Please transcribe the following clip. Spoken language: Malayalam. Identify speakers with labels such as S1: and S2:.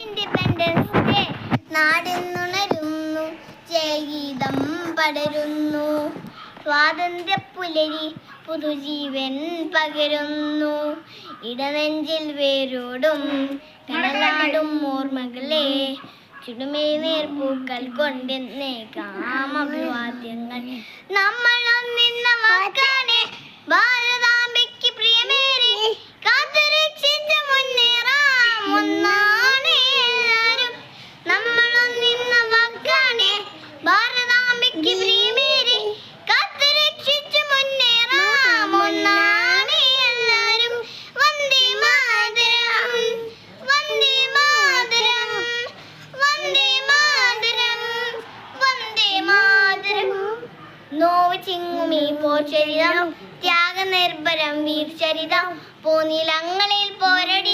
S1: ഇൻഡിപെൻഡൻസ് ഡേ നാടെന്നുണരുന്നു, ജയഗീതം പടരുന്നു, സ്വാതന്ത്ര്യ പുലരി പുതുജീവൻ പകരുന്നു. ഇടനെഞ്ചിൽ വേരോടും കടലാടും ഓർമ്മകളെ ചുടുമേ നേർപ്പൂക്കൾ കൊണ്ടെന്നേക്കാം അഭിവാദ്യങ്ങൾ. നമ്മളൊന്നിന്ന വാക്കാണ് ഭാരതാംബയ്ക്ക് പ്രിയമേറെ, കാത്തുരക്ഷിച്ച് മുന്നേറാം ഒന്നാണ് എല്ലാരും. നമ്മളൊന്നിന്ന വാക്കാണ് ഭാരതാംബയ്ക്ക് പ്രിയമേറെ, കാത്തുരക്ഷിച്ച് മുന്നേറാം ഒന്നാണ് എല്ലാരും. വന്ദേ മാതരം, വന്ദേ മാതരം, വന്ദേ മാതരം, വന്ദേ മാതരം. നോവ് ചിങ്ങുമീ പോർച്ചരിതം, ത്യാഗനിർഭരം വീർചരിതം, പോനിലങ്ങളിൽ പോരടി